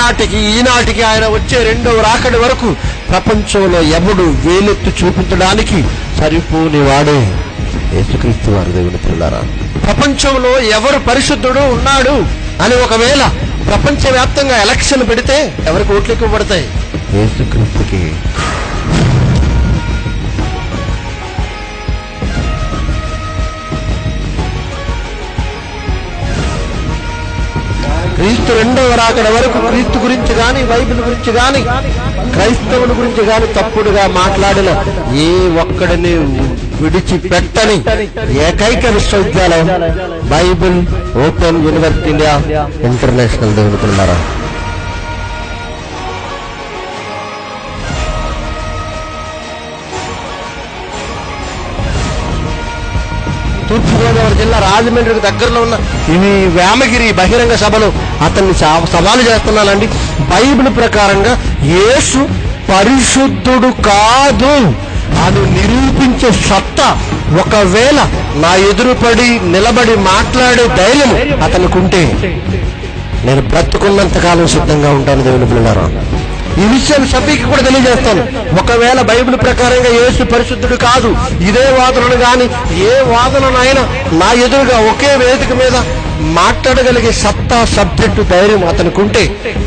ఆనాటికి ఈనాటికి ఆయన వచ్చే రెండవ రాకడి వరకు ప్రపంచంలో ఎవడు వేలెత్తు చూపించడానికి సరిపోని వాడే యేసుక్రీస్తు వారు. దేవుని పిల్లలారా, ప్రపంచంలో ఎవరు పరిశుద్ధుడు ఉన్నాడు అని ఒకవేళ ప్రపంచవ్యాప్తంగా ఎలక్షన్ పెడితే ఎవరికి ఓట్లు ఎక్కువ పడతాయి? యేసుక్రీస్తుకి. క్రీస్తు రెండవ రాకడ వరకు క్రీస్తు గురించి గాని, బైబిల్ గురించి గాని, క్రైస్తవుల గురించి గాని తప్పుడుగా మాట్లాడిన ఏ ఒక్కడిని విడిచిపెట్టని ఏకైక విశ్వవిద్యాలయం Bible open university India international. దేవుని పిల్లలారా, తూర్పుగోదావరి జిల్లా రాజమండ్రికి దగ్గరలో ఉన్న ఇవి వేమగిరి బహిరంగ సభలో అతన్ని సవాలు చేస్తున్నానండి. బైబిల్ ప్రకారంగా యేసు పరిశుద్ధుడు కాదు అని నిరూపించే సత్తా ఒకవేళ నా ఎదురుపడి నిలబడి మాట్లాడే ధైర్యం అతనుకుంటే నేను బ్రతుకున్నంత కాలం సిద్ధంగా ఉంటాను. దేవుని పిల్లలారా, ఈ విషయాన్ని సభ్యుకి కూడా తెలియజేస్తాను. ఒకవేళ బైబిల్ ప్రకారంగా యేసు పరిశుద్ధుడు కాదు, ఇదే వాదనను గాని ఏ వాదననైనా నా ఎదురుగా ఒకే వేదిక మీద మాట్లాడగలిగే సత్తా, సబ్జెక్టు, ధైర్యం అతనుకుంటే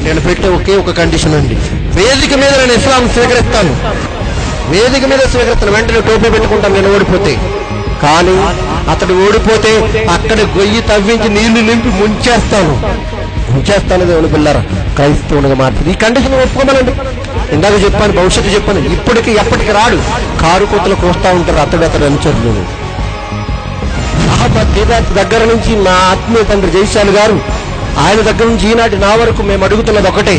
నేను పెట్టే ఒకే ఒక కండిషన్ అండి, వేదిక మీద నేను ఇస్లాం స్వీకరిస్తాను. వేదిక మీద స్వీకరిస్తాను, వెంటనే టోపీ పెట్టుకుంటాను నేను ఓడిపోతే. కానీ అతడు ఓడిపోతే అక్కడ గొయ్యి తవ్వించి నీళ్లు నింపి ముంచేస్తాను. దేవుని పిల్లరా, క్రైస్తవునిగా మారుతుంది. ఈ కండిషన్ ఒప్పుకోమనండి. ఇందాక చెప్పాను, భవిష్యత్తు చెప్పాను. ఇప్పటికి ఎప్పటికి రాడు, కారు కొత్తలు కోస్తా ఉంటారు అతడు అనుచరులు. అహ్మద్ దీదాత్ దగ్గర నుంచి మా ఆత్మీయ తండ్రి జైశాల్ గారు, ఆయన దగ్గర నుంచి ఈనాటి నా వరకు మేము అడుగుతున్నది ఒకటే,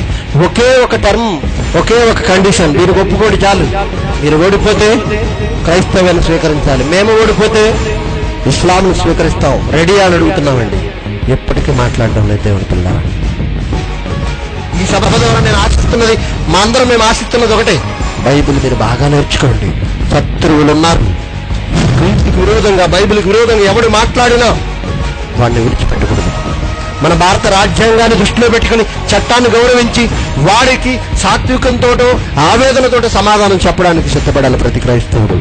ఒకే ఒక టర్మ్, ఒకే ఒక కండిషన్. మీరు ఒప్పుకోండి చాలు. మీరు ఓడిపోతే క్రైస్తవాన్ని స్వీకరించాలి, మేము ఓడిపోతే ఇస్లాంను స్వీకరిస్తాం. రెడీ అని అడుగుతున్నామండి. ఎప్పటికీ మాట్లాడడం లేదు. దేవుని పిల్లరా, ఈ సభ ద్వారా నేను ఆశిస్తున్నది, మా అందరం మేము ఆశిస్తున్నది ఒకటే, బైబిల్ మీరు బాగా నేర్చుకోండి. శత్రువులు ఉన్నారు. క్రీస్తుకి విరోధంగా, బైబిల్కి విరోధంగా ఎవడు మాట్లాడినా వాడిని విడిచిపెట్టకూడదు. మన భారత రాజ్యాంగాన్ని దృష్టిలో పెట్టుకుని చట్టాన్ని గౌరవించి వాడికి సాత్వికంతోటో ఆవేదనతోటో సమాధానం చెప్పడానికి సిద్ధపడాలి ప్రతి క్రైస్తవుడు.